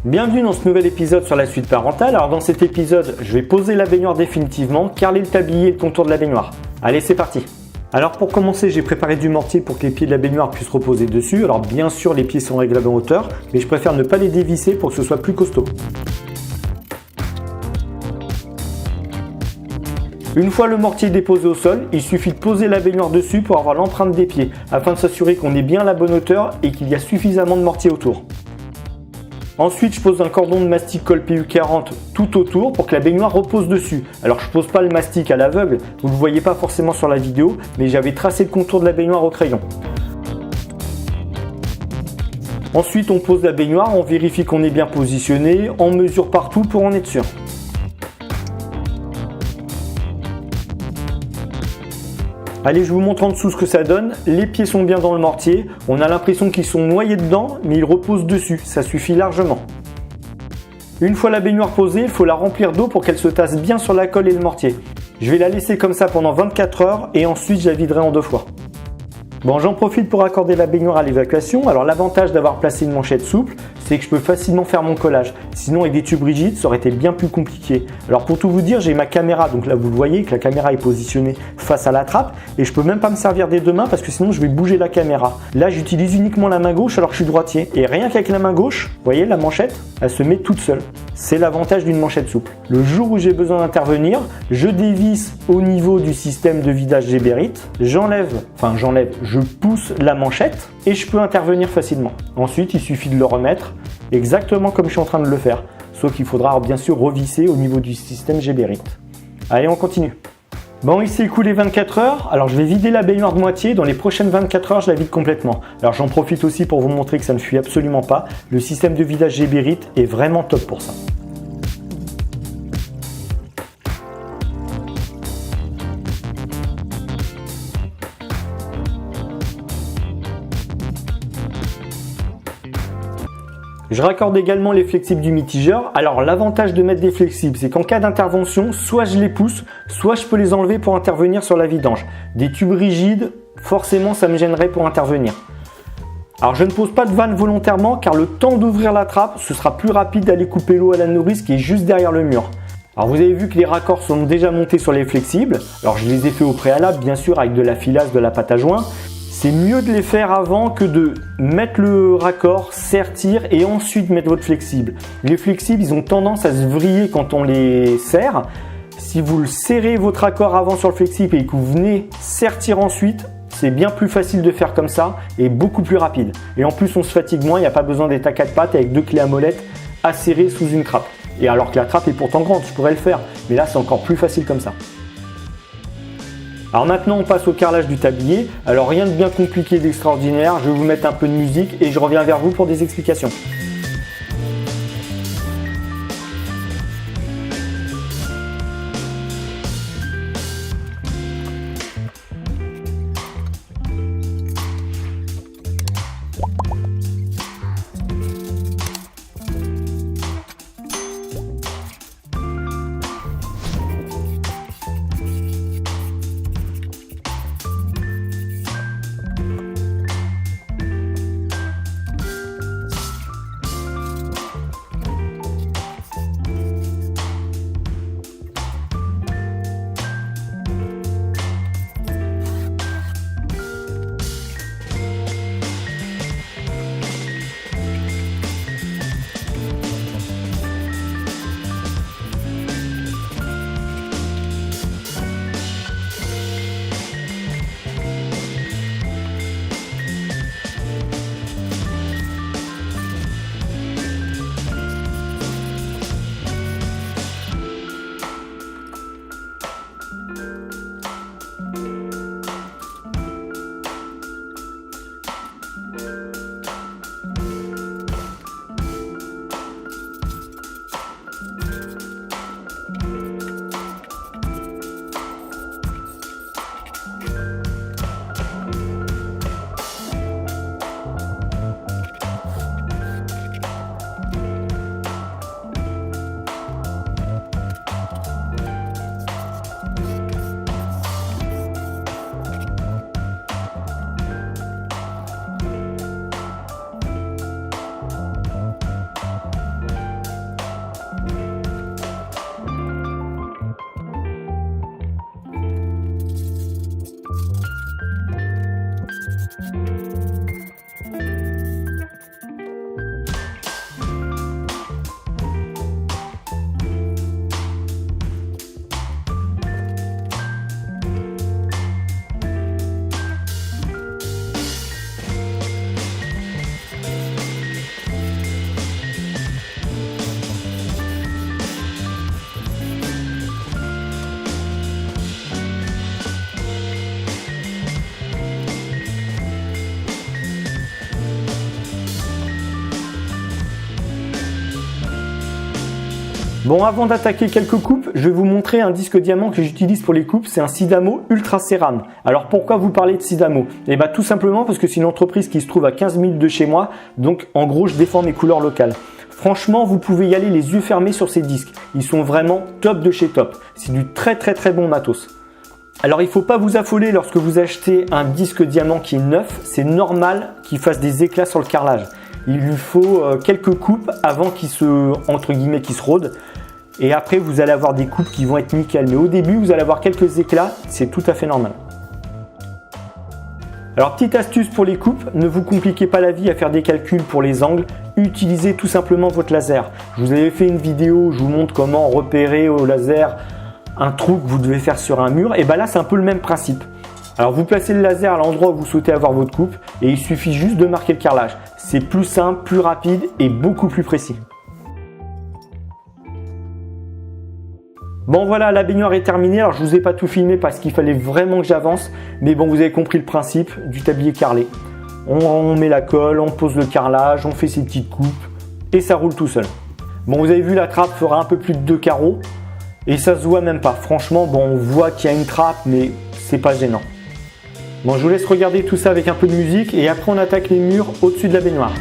Bienvenue dans ce nouvel épisode sur la suite parentale. Alors dans cet épisode, je vais poser la baignoire définitivement, carreler le tablier et le contour de la baignoire. Allez, c'est parti. Alors pour commencer, j'ai préparé du mortier pour que les pieds de la baignoire puissent reposer dessus. Alors bien sûr, les pieds sont réglables en hauteur, mais je préfère ne pas les dévisser pour que ce soit plus costaud. Une fois le mortier déposé au sol, il suffit de poser la baignoire dessus pour avoir l'empreinte des pieds, afin de s'assurer qu'on ait bien la bonne hauteur et qu'il y a suffisamment de mortier autour. Ensuite, je pose un cordon de mastic colle PU40 tout autour pour que la baignoire repose dessus. Alors je pose pas le mastic à l'aveugle, vous ne le voyez pas forcément sur la vidéo, mais j'avais tracé le contour de la baignoire au crayon. Ensuite, on pose la baignoire, on vérifie qu'on est bien positionné, on mesure partout pour en être sûr. Allez, je vous montre en dessous ce que ça donne. Les pieds sont bien dans le mortier. On a l'impression qu'ils sont noyés dedans, mais ils reposent dessus. Ça suffit largement. Une fois la baignoire posée, il faut la remplir d'eau pour qu'elle se tasse bien sur la colle et le mortier. Je vais la laisser comme ça pendant 24 heures et ensuite je la viderai en 2 fois. Bon, j'en profite pour accorder la baignoire à l'évacuation. Alors l'avantage d'avoir placé une manchette souple, c'est que je peux facilement faire mon collage. Sinon avec des tubes rigides, ça aurait été bien plus compliqué. Alors pour tout vous dire, j'ai ma caméra, donc là vous le voyez que la caméra est positionnée face à la trappe et je peux même pas me servir des deux mains parce que sinon je vais bouger la caméra. Là j'utilise uniquement la main gauche alors que je suis droitier. Et rien qu'avec la main gauche, vous voyez la manchette, elle se met toute seule. C'est l'avantage d'une manchette souple. Le jour où j'ai besoin d'intervenir, je dévisse au niveau du système de vidage Geberit, je pousse la manchette et je peux intervenir facilement. Ensuite, il suffit de le remettre exactement comme je suis en train de le faire, sauf qu'il faudra bien sûr revisser au niveau du système Geberit. Allez, on continue. Bon, il s'est écoulé 24 heures, alors je vais vider la baignoire de moitié, dans les prochaines 24 heures je la vide complètement. Alors j'en profite aussi pour vous montrer que ça ne fuit absolument pas, le système de vidage Geberit est vraiment top pour ça. Je raccorde également les flexibles du mitigeur. Alors l'avantage de mettre des flexibles, c'est qu'en cas d'intervention, soit je les pousse, soit je peux les enlever pour intervenir sur la vidange. Des tubes rigides, forcément ça me gênerait pour intervenir. Alors je ne pose pas de vanne volontairement car le temps d'ouvrir la trappe, ce sera plus rapide d'aller couper l'eau à la nourrice qui est juste derrière le mur. Alors vous avez vu que les raccords sont déjà montés sur les flexibles. Alors je les ai fait au préalable, bien sûr avec de la filasse, de la pâte à joint. C'est mieux de les faire avant que de mettre le raccord, sertir et ensuite mettre votre flexible. Les flexibles, ils ont tendance à se vriller quand on les serre. Si vous le serrez votre raccord avant sur le flexible et que vous venez sertir ensuite, c'est bien plus facile de faire comme ça et beaucoup plus rapide. Et en plus, on se fatigue moins, il n'y a pas besoin d'être à 4 pattes avec 2 clés à molette à serrer sous une trappe. Et alors que la trappe est pourtant grande, je pourrais le faire. Mais là, c'est encore plus facile comme ça. Alors maintenant on passe au carrelage du tablier. Alors rien de bien compliqué, d'extraordinaire, je vais vous mettre un peu de musique et je reviens vers vous pour des explications. Bon, avant d'attaquer quelques coupes, je vais vous montrer un disque diamant que j'utilise pour les coupes. C'est un Sidamo Ultra Ceram. Alors pourquoi vous parlez de Sidamo? Eh bien tout simplement parce que c'est une entreprise qui se trouve à 15 minutes de chez moi. Donc en gros, je défends mes couleurs locales. Franchement, vous pouvez y aller les yeux fermés sur ces disques. Ils sont vraiment top de chez top. C'est du très bon matos. Alors il ne faut pas vous affoler lorsque vous achetez un disque diamant qui est neuf. C'est normal qu'il fasse des éclats sur le carrelage. Il lui faut quelques coupes avant qu'il se, entre guillemets, qu'il se rôde. Et après, vous allez avoir des coupes qui vont être nickel. Mais au début, vous allez avoir quelques éclats. C'est tout à fait normal. Alors, petite astuce pour les coupes, ne vous compliquez pas la vie à faire des calculs pour les angles. Utilisez tout simplement votre laser. Je vous avais fait une vidéo où je vous montre comment repérer au laser un trou que vous devez faire sur un mur. Et bien là, c'est un peu le même principe. Alors vous placez le laser à l'endroit où vous souhaitez avoir votre coupe et il suffit juste de marquer le carrelage. C'est plus simple, plus rapide et beaucoup plus précis. Bon voilà, la baignoire est terminée. Alors je vous ai pas tout filmé parce qu'il fallait vraiment que j'avance. Mais bon, vous avez compris le principe du tablier carrelé. On met la colle, on pose le carrelage, on fait ses petites coupes et ça roule tout seul. Bon, vous avez vu, la trappe fera un peu plus de 2 carreaux et ça se voit même pas. Franchement, bon, on voit qu'il y a une trappe mais c'est pas gênant. Bon, je vous laisse regarder tout ça avec un peu de musique et après on attaque les murs au-dessus de la baignoire.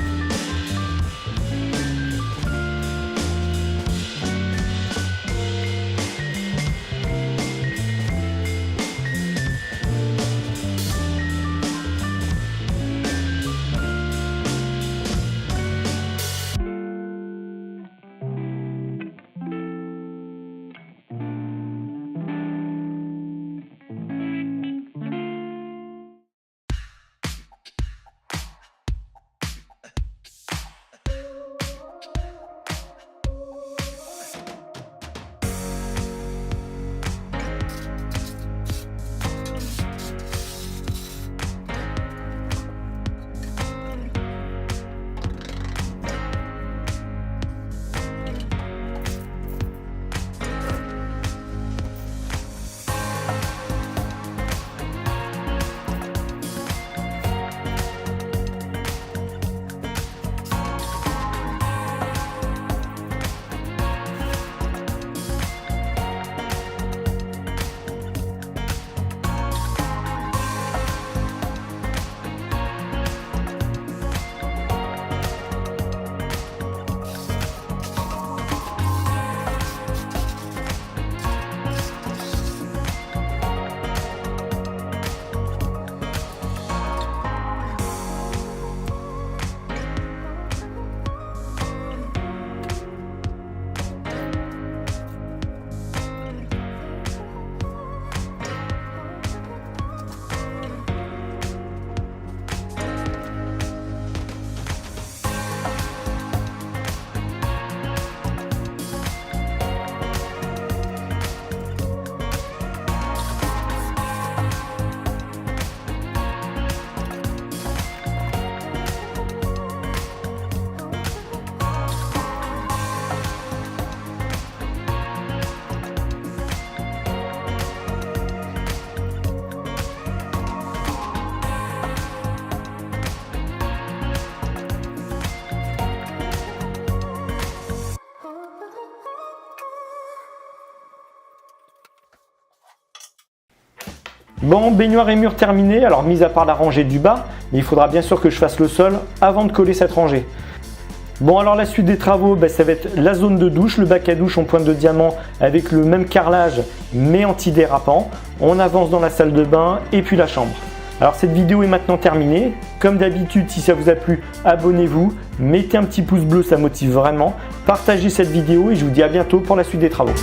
Bon, baignoire et mur terminé, alors mis à part la rangée du bas, mais il faudra bien sûr que je fasse le sol avant de coller cette rangée. Bon, alors la suite des travaux, ça va être la zone de douche, le bac à douche en pointe de diamant avec le même carrelage mais antidérapant. On avance dans la salle de bain et puis la chambre. Alors cette vidéo est maintenant terminée. Comme d'habitude, si ça vous a plu, abonnez-vous, mettez un petit pouce bleu, ça motive vraiment. Partagez cette vidéo et je vous dis à bientôt pour la suite des travaux.